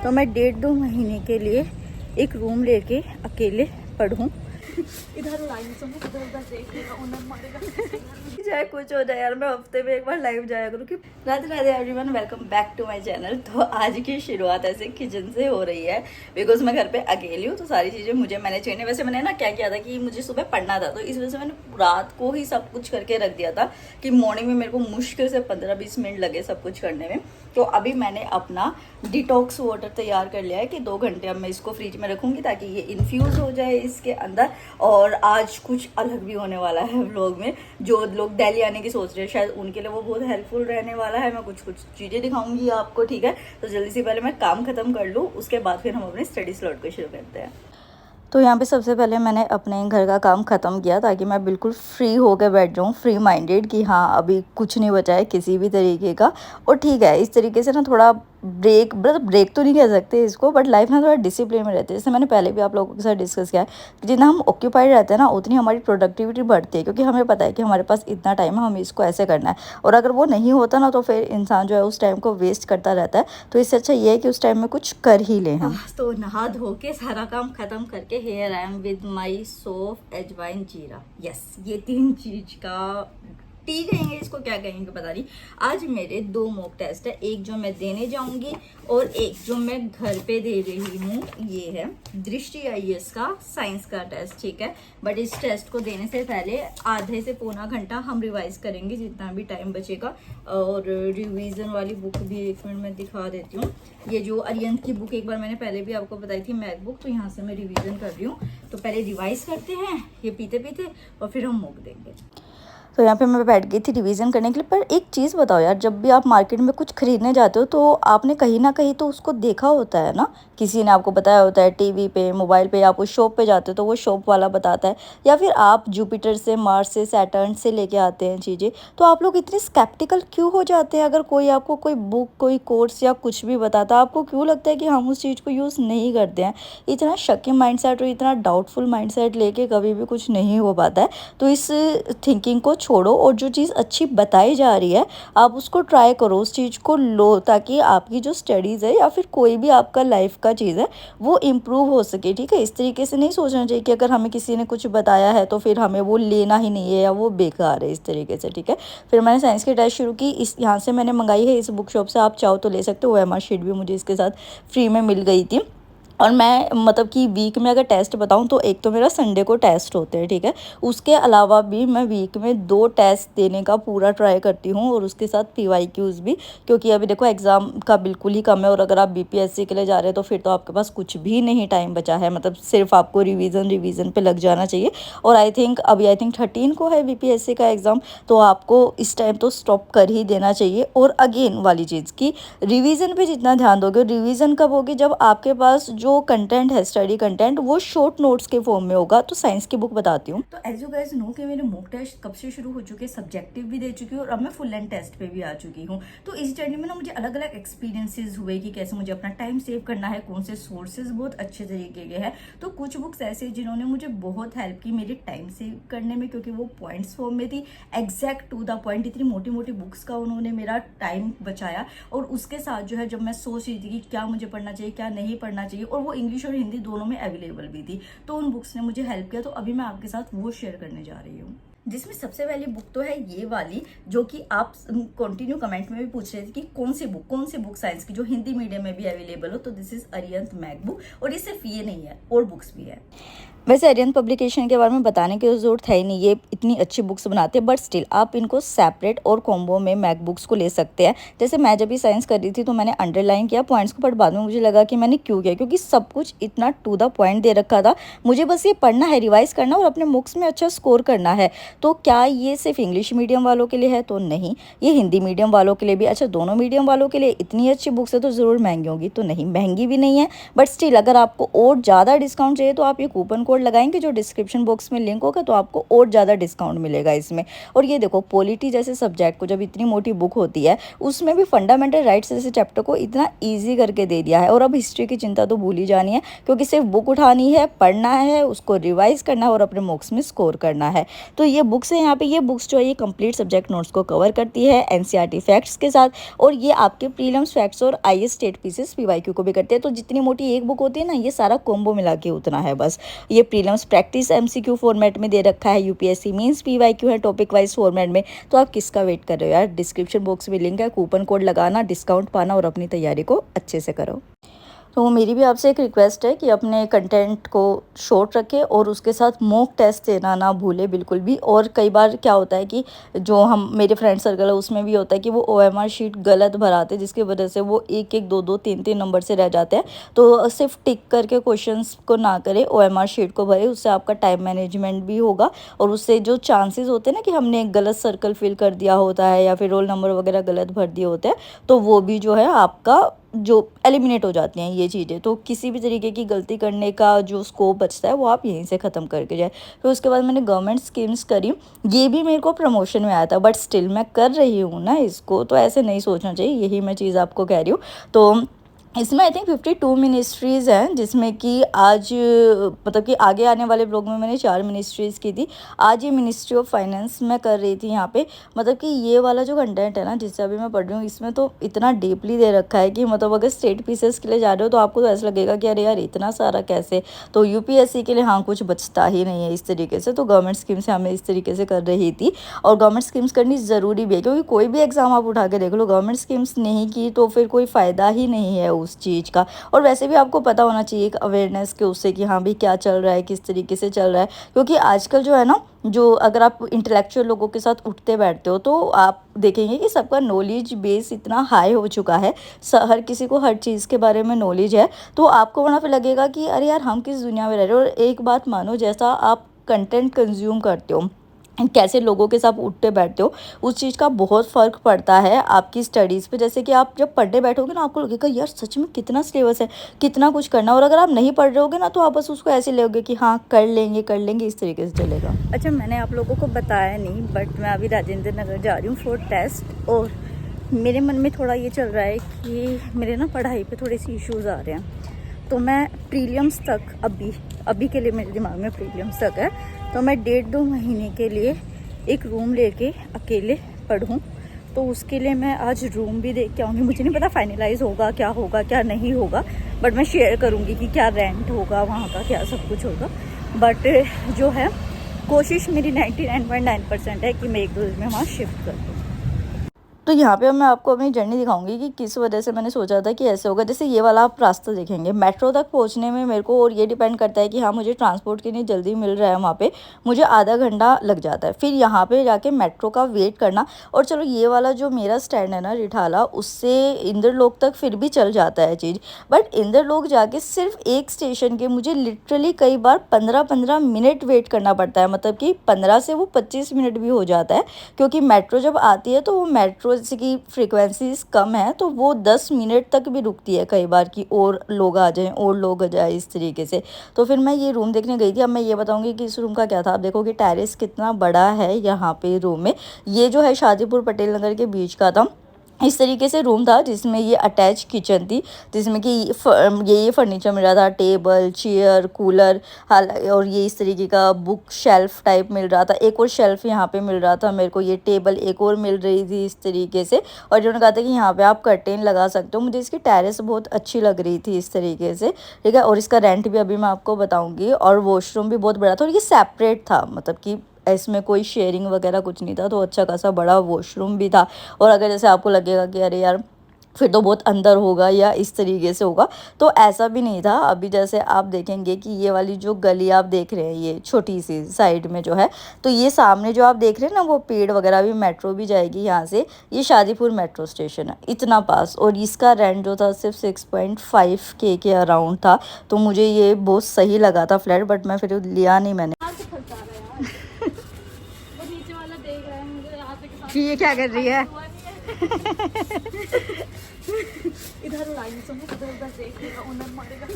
तो मैं 1.5-2 महीने के लिए एक रूम लेके अकेले पढ़ूँ। इधर लाइन सुनो, इधर उधर देख लेगा, ओनर मारेगा। चाहे कुछ हो जाए यार, मैं हफ्ते में एक बार लाइव जाया करूँ कि Radhe Radhe everyone, welcome back to my channel. तो आज की शुरुआत ऐसे किचन से हो रही है बिकॉज मैं घर पे अकेली हूँ, तो सारी चीज़ें मुझे मैनेज करनी। वैसे मैंने ना क्या किया था कि मुझे सुबह पढ़ना था, तो इस वजह से मैंने रात को ही सब कुछ करके रख दिया था कि मॉर्निंग में मेरे को मुश्किल से 15-20 मिनट लगे सब कुछ करने में। तो अभी मैंने अपना डिटॉक्स वाटर तैयार कर लिया है कि 2 घंटे अब मैं इसको फ्रिज में रखूँगी ताकि ये इन्फ्यूज़ हो जाए इसके अंदर। और आज कुछ अलग भी होने वाला है व्लॉग में। जो लोग दिल्ली आने की सोच रहे हैं शायद उनके लिए वो बहुत हेल्पफुल रहने वाला है। मैं कुछ चीज़ें दिखाऊंगी आपको, ठीक है। तो जल्दी से पहले मैं काम खत्म कर लूँ, उसके बाद फिर हम अपने स्टडी स्लॉट को शुरू करते हैं। तो यहाँ पे सबसे पहले मैंने अपने घर का काम ख़त्म किया ताकि मैं बिल्कुल फ्री होकर बैठ जाऊँ, फ्री माइंडेड कि हाँ अभी कुछ नहीं बचा है किसी भी तरीके का। और ठीक है, इस तरीके से ना थोड़ा ब्रेक, मतलब ब्रेक तो नहीं कह सकते इसको, बट लाइफ में थोड़ा डिसिप्लिन में रहती है। जैसे मैंने पहले भी आप लोगों के साथ डिस्कस किया है कि जितना हम ऑक्यूपाइड रहते हैं ना उतनी हमारी प्रोडक्टिविटी बढ़ती है, क्योंकि हमें पता है कि हमारे पास इतना टाइम है, हमें इसको ऐसे करना है। और अगर वो नहीं होता ना तो फिर इंसान जो है उस टाइम को वेस्ट करता रहता है। तो इससे अच्छा ये है कि उस टाइम में कुछ कर ही लें हम। तो नहा धो के सारा काम खत्म करके here I am with my सोफ अजवाइन जीरा, यस ये 3 चीज का टी कहेंगे, इसको क्या कहेंगे पता नहीं। आज मेरे 2 मॉक टेस्ट है, एक जो मैं देने जाऊंगी और एक जो मैं घर पे दे रही हूँ। ये है दृष्टि आईएएस का साइंस का टेस्ट, ठीक है। बट इस टेस्ट को देने से पहले आधे से पौना घंटा हम रिवाइज करेंगे जितना भी टाइम बचेगा। और रिवीजन वाली बुक भी 1 मिनट में दिखा देती हूँ। ये जो अरियंत की बुक एक बार मैंने पहले भी आपको बताई थी, मैक बुक, तो यहाँ से मैं रिवीजन कर रही हूँ। तो पहले रिवाइज करते हैं ये पीते पीते और फिर हम मॉक देंगे। तो यहाँ पे मैं बैठ गई थी रिवीजन करने के लिए। पर एक चीज़ बताओ यार, जब भी आप मार्केट में कुछ खरीदने जाते हो तो आपने कहीं ना कहीं तो उसको देखा होता है ना, किसी ने आपको बताया होता है, टीवी पे, मोबाइल पे, आप उस शॉप पे जाते हो तो वो शॉप वाला बताता है, या फिर आप जुपिटर से, मार्स से, सैटर्न से लेके आते हैं चीज़ें। तो आप लोग इतने स्केप्टिकल क्यों हो जाते हैं? अगर कोई आपको कोई बुक, कोई कोर्स या कुछ भी बताता है, आपको क्यों लगता है कि हम उस चीज़ को यूज़ नहीं करते हैं? इतना शकी माइंडसेट और इतना डाउटफुल माइंडसेट लेके कभी भी कुछ नहीं हो पाता है। तो इस थिंकिंग को छोड़ो और जो चीज़ अच्छी बताई जा रही है आप उसको ट्राई करो, उस चीज़ को लो, ताकि आपकी जो स्टडीज़ है या फिर कोई भी आपका लाइफ का चीज़ है वो इम्प्रूव हो सके, ठीक है। इस तरीके से नहीं सोचना चाहिए कि अगर हमें किसी ने कुछ बताया है तो फिर हमें वो लेना ही नहीं है या वो बेकार है, इस तरीके से, ठीक है। फिर मैंने साइंस की टेस्ट शुरू की। इस यहाँ से मैंने मंगाई है, इस बुक शॉप से, आप चाहो तो ले सकते हो। OMR शीट भी मुझे इसके साथ फ्री में मिल गई थी। और मैं मतलब कि वीक में अगर टेस्ट बताऊं तो एक तो मेरा संडे को टेस्ट होते हैं, ठीक है। उसके अलावा भी मैं वीक में 2 टेस्ट देने का पूरा ट्राई करती हूं, और उसके साथ PYQs भी, क्योंकि अभी देखो एग्ज़ाम का बिल्कुल ही कम है। और अगर आप BPSC के लिए जा रहे हैं तो फिर तो आपके पास कुछ भी नहीं टाइम बचा है, मतलब सिर्फ आपको रिवीजन पे लग जाना चाहिए। और आई थिंक 13 को है BPSC का एग्ज़ाम, तो आपको इस टाइम तो स्टॉप कर ही देना चाहिए। और अगेन वाली चीज़ की रिवीजन पे जितना ध्यान दोगे, रिवीजन कब होगी? जब आपके पास जो कंटेंट है, स्टडी कंटेंट, वो शॉर्ट नोट्स के फॉर्म में होगा। तो साइंस की बुक बताती हूँ। तो एज यू गाइस नो कि मेरे मॉक टेस्ट कब से शुरू हो चुके हैं, सब्जेक्टिव भी दे चुकी हूँ और अब मैं फुल लेंथ टेस्ट पे भी आ चुकी हूँ। तो इस जर्नी में ना मुझे अलग अलग एक्सपीरियंसेस हुए कि कैसे मुझे अपना टाइम सेव करना है, कौन से सोर्सेज बहुत अच्छे तरीके के हैं। तो कुछ बुक्स ऐसे जिन्होंने मुझे बहुत हेल्प की मेरे टाइम सेव करने में, क्योंकि वो पॉइंट्स फॉर्म में थी, एग्जैक्ट टू द पॉइंट। इतनी मोटी मोटी बुक्स का उन्होंने मेरा टाइम बचाया। और उसके साथ जो है जब मैं सोच रही थी कि क्या मुझे पढ़ना चाहिए, क्या नहीं पढ़ना चाहिए, और वो इंग्लिश और हिंदी दोनों में अवेलेबल भी थी, तो उन बुक्स ने मुझे हेल्प किया। तो अभी मैं आपके साथ वो शेयर करने जा रही हूँ, जिसमें सबसे पहली बुक तो है ये वाली, जो कि आप कंटिन्यू कमेंट में भी पूछ रहे थे कि कौन सी बुक साइंस की जो हिंदी मीडियम में भी अवेलेबल हो। तो this is Ariyant MacBook. और ये सिर्फ ये नहीं है, और बुक्स भी है। वैसे अरियंत पब्लिकेशन के बारे में बताने की जरूरत है ही नहीं, ये इतनी अच्छी बुक्स बनाते हैं, बट स्टिल आप इनको सेपरेट और कॉम्बो में मैक बुक्स को ले सकते हैं। जैसे मैं जब भी साइंस कर रही थी तो मैंने अंडरलाइन किया पॉइंट्स को, बट बाद में मुझे लगा कि मैंने क्यों किया, क्योंकि सब कुछ इतना टू द पॉइंट दे रखा था। मुझे बस ये पढ़ना है, रिवाइज करना और अपने बुक्स में अच्छा स्कोर करना है। तो क्या ये सिर्फ इंग्लिश मीडियम वालों के लिए है? तो नहीं, ये हिंदी मीडियम वालों के लिए भी। अच्छा, दोनों मीडियम वालों के लिए इतनी अच्छी बुक्स है तो ज़रूर महंगी होगी? तो नहीं, महंगी भी नहीं है, बट स्टिल अगर आपको और ज़्यादा डिस्काउंट चाहिए तो आप ये कूपन कोड लगाएंगे जो डिस्क्रिप्शन बॉक्स में लिंक होगा तो आपको और ज़्यादा डिस्काउंट मिलेगा इसमें। और ये देखो पॉलिटी जैसे सब्जेक्ट को जब इतनी मोटी बुक होती है उसमें भी फंडामेंटल राइट्स जैसे चैप्टर को इतना ईजी करके दे दिया है। और अब हिस्ट्री की चिंता तो भूल ही जानी है, क्योंकि सिर्फ बुक उठानी है, पढ़ना है, उसको रिवाइज करना है और अपने मॉक्स में स्कोर करना है। तो ये बुक्स है यहाँ पे, ये बुक्स जो है ये कंप्लीट सब्जेक्ट नोट्स को कवर करती है एनसीईआरटी फैक्ट्स के साथ। और ये आपके प्रीलिम्स फैक्ट्स और आईएएस स्टेट पीसेस पीवाईक्यू को भी करते हैं। तो जितनी मोटी एक बुक होती है ना, ये सारा कॉम्बो मिला के उतना है बस। ये प्रीलिम्स प्रैक्टिस एमसीक्यू फॉर्मेट में दे रखा है, यूपीएससी मींस पीवाईक्यू है टॉपिक वाइज फॉर्मेट में। तो आप किसका वेट कर रहे हो यार, डिस्क्रिप्शन बॉक्स में लिंक है, कूपन कोड लगाना, डिस्काउंट पाना और अपनी तैयारी को अच्छे से करो। तो मेरी भी आपसे एक रिक्वेस्ट है कि अपने कंटेंट को शॉर्ट रखें और उसके साथ मॉक टेस्ट देना ना भूले बिल्कुल भी। और कई बार क्या होता है कि जो हम मेरे फ्रेंड सर्कल है उसमें भी होता है कि वो ओएमआर शीट गलत भराते, जिसकी वजह से वो 1-1, 2-2, 3-3 नंबर से रह जाते हैं। तो सिर्फ टिक करके क्वेश्चंस को ना करें, ओएमआर शीट को भरे, उससे आपका टाइम मैनेजमेंट भी होगा। और उससे जो चांसेस होते हैं ना कि हमने एक गलत सर्कल फिल कर दिया होता है या फिर रोल नंबर वगैरह गलत भर दिए होते हैं, तो वो भी जो है आपका जो एलिमिनेट हो जाती हैं ये चीज़ें। तो किसी भी तरीके की गलती करने का जो स्कोप बचता है वो आप यहीं से ख़त्म करके जाए। फिर उसके बाद मैंने गवर्नमेंट स्कीम्स करी, ये भी मेरे को प्रमोशन में आया था, बट स्टिल मैं कर रही हूँ ना इसको, तो ऐसे नहीं सोचना चाहिए, यही मैं चीज़ आपको कह रही हूँ। तो इसमें आई थिंक 52 मिनिस्ट्रीज़ हैं, जिसमें कि आज मतलब कि आगे आने वाले ब्लॉग में मैंने 4 मिनिस्ट्रीज़ की थी। आज ये मिनिस्ट्री ऑफ फाइनेंस मैं कर रही थी यहाँ पे। मतलब कि ये वाला जो कंटेंट है ना जिससे अभी मैं पढ़ रही हूँ, इसमें तो इतना डीपली दे रखा है कि मतलब अगर स्टेट पीसेस के लिए जा रहे हो तो आपको तो ऐसा लगेगा कि अरे यार इतना सारा कैसे। तो यूपीएससी के लिए हाँ कुछ बचता ही नहीं है इस तरीके से। तो गवर्नमेंट स्कीम्स हमें इस तरीके से कर रही थी, और गवर्नमेंट स्कीम्स करनी ज़रूरी भी है, क्योंकि कोई भी एग्ज़ाम आप उठा के देख लो, गवर्नमेंट स्कीम्स नहीं की तो फिर कोई फ़ायदा ही नहीं है उस चीज़ का। और वैसे भी आपको पता होना चाहिए एक अवेयरनेस के उससे कि हाँ भी क्या चल रहा है, किस तरीके से चल रहा है। क्योंकि आजकल जो है ना, जो अगर आप इंटेलेक्चुअल लोगों के साथ उठते बैठते हो तो आप देखेंगे कि सबका नॉलेज बेस इतना हाई हो चुका है, हर किसी को हर चीज़ के बारे में नॉलेज है। तो आपको वहाँ पे लगेगा कि अरे यार हम किस दुनिया में रह रहे हो। और एक बात मानो, जैसा आप कंटेंट कंज्यूम करते हो, कैसे लोगों के साथ उठते बैठते हो, उस चीज़ का बहुत फ़र्क पड़ता है आपकी स्टडीज़ पे। जैसे कि आप जब पढ़ने बैठोगे ना, आपको लगेगा यार सच में कितना सिलेबस है, कितना कुछ करना। और अगर आप नहीं पढ़ रहे होगे ना तो आप बस उसको ऐसे लोगे कि हाँ कर लेंगे, इस तरीके से चलेगा। अच्छा, मैंने आप लोगों को बताया नहीं, बट मैं अभी राजेंद्र नगर जा रही हूँ फॉर टेस्ट। और मेरे मन में थोड़ा ये चल रहा है कि मेरे ना पढ़ाई पर थोड़े से इशूज़ आ रहे हैं। तो मैं प्रीलिम्स तक अभी के लिए मेरे दिमाग में प्रीलिम्स तक है, तो मैं 1.5-2 महीने के लिए एक रूम लेके अकेले पढ़ूँ। तो उसके लिए मैं आज रूम भी देख के आऊँगी। मुझे नहीं पता फाइनलाइज होगा क्या नहीं होगा, बट मैं शेयर करूँगी कि क्या रेंट होगा वहाँ का, क्या सब कुछ होगा। बट जो है कोशिश मेरी 99.9% है कि मैं 1-2 दिन में वहाँ शिफ्ट कर दूँ। तो यहाँ पे मैं आपको अपनी जर्नी दिखाऊंगी कि किस वजह से मैंने सोचा था कि ऐसे होगा। जैसे ये वाला आप रास्ता देखेंगे, मेट्रो तक पहुँचने में मेरे को, और ये डिपेंड करता है कि हाँ मुझे ट्रांसपोर्ट कितनी जल्दी मिल रहा है, वहाँ पे मुझे आधा घंटा लग जाता है। फिर यहाँ पे जाके मेट्रो का वेट करना। और चलो ये वाला जो मेरा स्टैंड है ना रिठाला, उससे इंद्रलोक तक फिर भी चल जाता है चीज़, बट इंद्रलोक जाके सिर्फ एक स्टेशन के मुझे लिटरली कई बार 15-15 मिनट वेट करना पड़ता है। मतलब कि 15 से वो 25 मिनट भी हो जाता है, क्योंकि मेट्रो जब आती है तो वो मेट्रो जैसे कि फ्रीक्वेंसीज कम है तो वो 10 मिनट तक भी रुकती है कई बार कि और लोग आ जाए इस तरीके से। तो फिर मैं ये रूम देखने गई थी। अब मैं ये बताऊंगी कि इस रूम का क्या था। आप देखोगे टेरेस कितना बड़ा है यहाँ पे रूम में। ये जो है शादीपुर पटेल नगर के बीच का था। इस तरीके से रूम था जिसमें ये अटैच किचन थी, जिसमें कि ये फर्नीचर मिल रहा था, टेबल, चेयर, कूलर, और ये इस तरीके का बुक शेल्फ टाइप मिल रहा था। एक और शेल्फ यहाँ पे मिल रहा था मेरे को, ये टेबल एक और मिल रही थी इस तरीके से। और जिन्होंने कहा था कि यहाँ पे आप कर्टेन लगा सकते हो। मुझे इसकी टेरेस बहुत अच्छी लग रही थी इस तरीके से, ठीक है। और इसका रेंट भी अभी मैं आपको बताऊँगी। और वॉशरूम भी बहुत बड़ा था, और ये सेपरेट था, मतलब कि इसमें कोई शेयरिंग वगैरह कुछ नहीं था। तो अच्छा खासा बड़ा वॉशरूम भी था। और अगर जैसे आपको लगेगा कि अरे यार फिर तो बहुत अंदर होगा या इस तरीके से होगा, तो ऐसा भी नहीं था। अभी जैसे आप देखेंगे कि ये वाली जो गली आप देख रहे हैं, ये छोटी सी साइड में जो है, तो ये सामने जो आप देख रहे हैं ना वो पेड़ वगैरह भी, मेट्रो भी जाएगी यहाँ से। ये शादीपुर मेट्रो स्टेशन है, इतना पास। और इसका रेंट जो था सिर्फ 6.5K के अराउंड था। तो मुझे ये बहुत सही लगा था फ्लैट, बट मैं फिर लिया नहीं मैंने। ये क्या कर रही है? इधर लाइन से उधर देखेगा, ओनर मारेगा।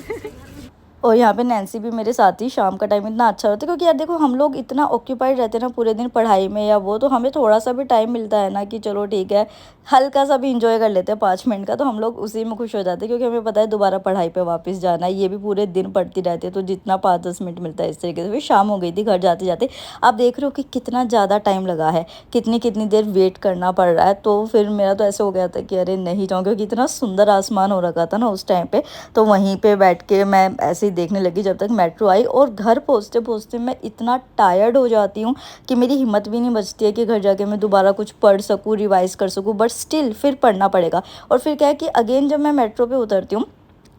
और यहाँ पे नैन्सी भी मेरे साथ थी। शाम का टाइम इतना अच्छा होता है क्योंकि यार देखो हम लोग इतना ऑक्यूपाइड रहते हैं ना पूरे दिन पढ़ाई में या वो, तो हमें थोड़ा सा भी टाइम मिलता है ना कि चलो ठीक है हल्का सा भी इंजॉय कर लेते हैं 5 मिनट का, तो हम लोग उसी में खुश हो जाते हैं क्योंकि हमें पता है दोबारा पढ़ाई पे वापस जाना है। ये भी पूरे दिन पढ़ती रहती है तो जितना 5-10 मिनट मिलता है इस तरीके से। फिर शाम हो गई थी घर जाते जाते। आप देख रहे हो कि कितना ज़्यादा टाइम लगा है, कितनी कितनी देर वेट करना पड़ रहा है। तो फिर मेरा तो ऐसे हो गया था कि अरे नहीं जाऊँ, क्योंकि इतना सुंदर आसमान हो रखा था ना उस टाइम पे। तो वहीं पे बैठ के मैं ऐसे ही देखने लगी जब तक मेट्रो आई। और घर पहुँचते पहुँचते मैं इतना टायर्ड हो जाती हूँ कि मेरी हिम्मत भी नहीं बचती है कि घर जाके मैं दोबारा कुछ पढ़ सकूँ, रिवाइज कर सकूँ, बट स्टिल फिर पढ़ना पड़ेगा। और फिर क्या है कि अगेन जब मैं मेट्रो पे उतरती हूँ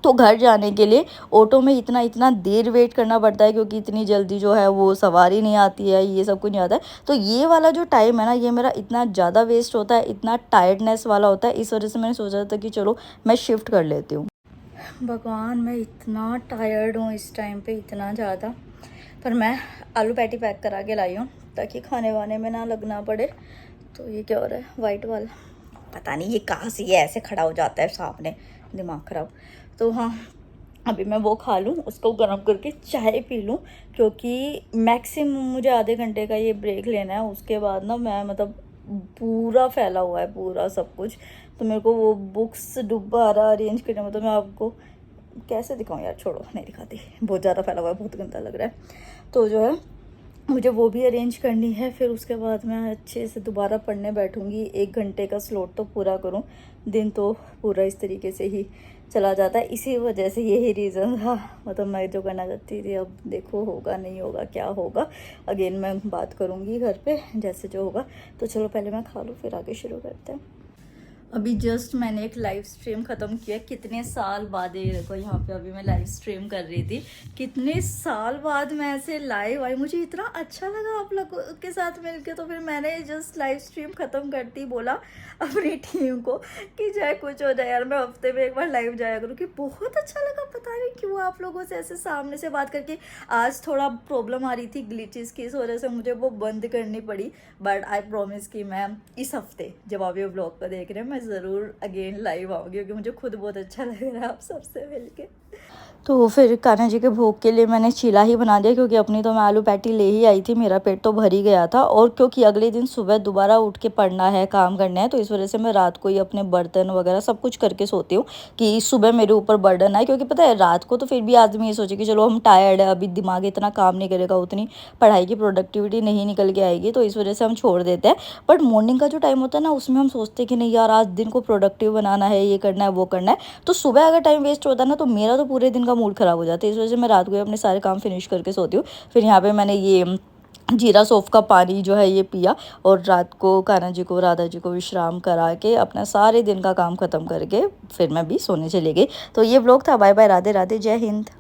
तो घर जाने के लिए ऑटो में इतना इतना देर वेट करना पड़ता है क्योंकि इतनी जल्दी जो है वो सवारी नहीं आती है, ये सब कुछ नहीं आता है। तो ये वाला जो टाइम है ना ये मेरा इतना ज़्यादा वेस्ट होता है, इतना टायर्डनेस वाला होता है। इस वजह से मैंने सोचा था कि चलो मैं शिफ्ट कर लेती हूँ। भगवान मैं इतना टायर्ड हूँ इस टाइम पे, इतना ज़्यादा। पर मैं आलू पैटी पैक करा के लाई हूँ ताकि खाने वाने में ना लगना पड़े। तो ये क्या हो रहा है वाइट वाला, पता नहीं ये कहाँ से ये ऐसे खड़ा हो जाता है सामने, दिमाग ख़राब। तो हाँ अभी मैं वो खा लूँ, उसको गर्म करके चाय पी लूँ, क्योंकि मैक्सिमम मुझे आधे घंटे का ये ब्रेक लेना है। उसके बाद ना मैं मतलब पूरा फैला हुआ है पूरा सब कुछ। तो मेरे को वो बुक्स दोबारा अरेंज करने में, तो मैं आपको कैसे दिखाऊं यार, छोड़ो नहीं दिखाती, बहुत ज़्यादा फैला हुआ है, बहुत गंदा लग रहा है। तो जो है मुझे वो भी अरेंज करनी है। फिर उसके बाद मैं अच्छे से दोबारा पढ़ने बैठूंगी। 1 घंटे का स्लॉट तो पूरा करूं, दिन तो पूरा इस तरीके से ही चला जाता है। इसी वजह से यही रीज़न था, मतलब मैं जो करना चाहती थी। अब देखो होगा नहीं होगा क्या होगा, अगेन मैं बात करूंगी घर पे जैसे जो होगा। तो चलो पहले मैं खा लूँ फिर आगे शुरू करते हैं। अभी जस्ट मैंने एक लाइव स्ट्रीम ख़त्म किया, कितने साल बाद। ये देखो यहाँ पे अभी मैं लाइव स्ट्रीम कर रही थी, कितने साल बाद मैं ऐसे लाइव आई, मुझे इतना अच्छा लगा आप लोगों के साथ मिलके। तो फिर मैंने जस्ट लाइव स्ट्रीम ख़त्म करती बोला अपनी टीम को कि चाहे कुछ हो जाए यार मैं हफ्ते में एक बार लाइव जाया करूँ, कि बहुत अच्छा लगा। पता नहीं क्यों आप लोगों से ऐसे सामने से बात करके। आज थोड़ा प्रॉब्लम आ रही थी ग्लिचेस की, इस वजह से मुझे वो बंद करनी पड़ी। बट आई प्रॉमिस कि मैं इस हफ्ते जब आप ये व्लॉग को देख रहे हैं मैं ज़रूर अगेन लाइव आऊँगी, क्योंकि मुझे खुद बहुत अच्छा लग रहा है आप सबसे मिलके। तो फिर कान्हा जी के भोग के लिए मैंने चीला ही बना दिया, क्योंकि अपनी तो मैं आलू पैटी ले ही आई थी, मेरा पेट तो भर ही गया था। और क्योंकि अगले दिन सुबह दोबारा उठ के पढ़ना है, काम करना है, तो इस वजह से मैं रात को ही अपने बर्तन वगैरह सब कुछ करके सोती हूँ कि सुबह मेरे ऊपर बर्डन आए। क्योंकि पता है रात को तो फिर भी आदमी ये सोचे कि चलो हम टायर्ड है, अभी दिमाग इतना काम नहीं करेगा, उतनी पढ़ाई की प्रोडक्टिविटी नहीं निकल के आएगी, तो इस वजह से हम छोड़ देते हैं। बट मॉर्निंग का जो टाइम होता है ना उसमें हम सोचते हैं कि नहीं यार आज दिन को प्रोडक्टिव बनाना है, ये करना है वो करना है। तो सुबह अगर टाइम वेस्ट होता है ना तो मेरा तो पूरे दिन का मूड ख़राब हो जाता है। इस वजह से मैं रात को ही अपने सारे काम फिनिश करके सोती हूँ। फिर यहाँ पे मैंने ये जीरा सौंफ का पानी जो है ये पिया, और रात को कान्हा जी को राधा जी को विश्राम करा के अपना सारे दिन का काम ख़त्म करके फिर मैं भी सोने चली गई। तो ये व्लॉग था। बाय बाय, राधे राधे, जय हिंद।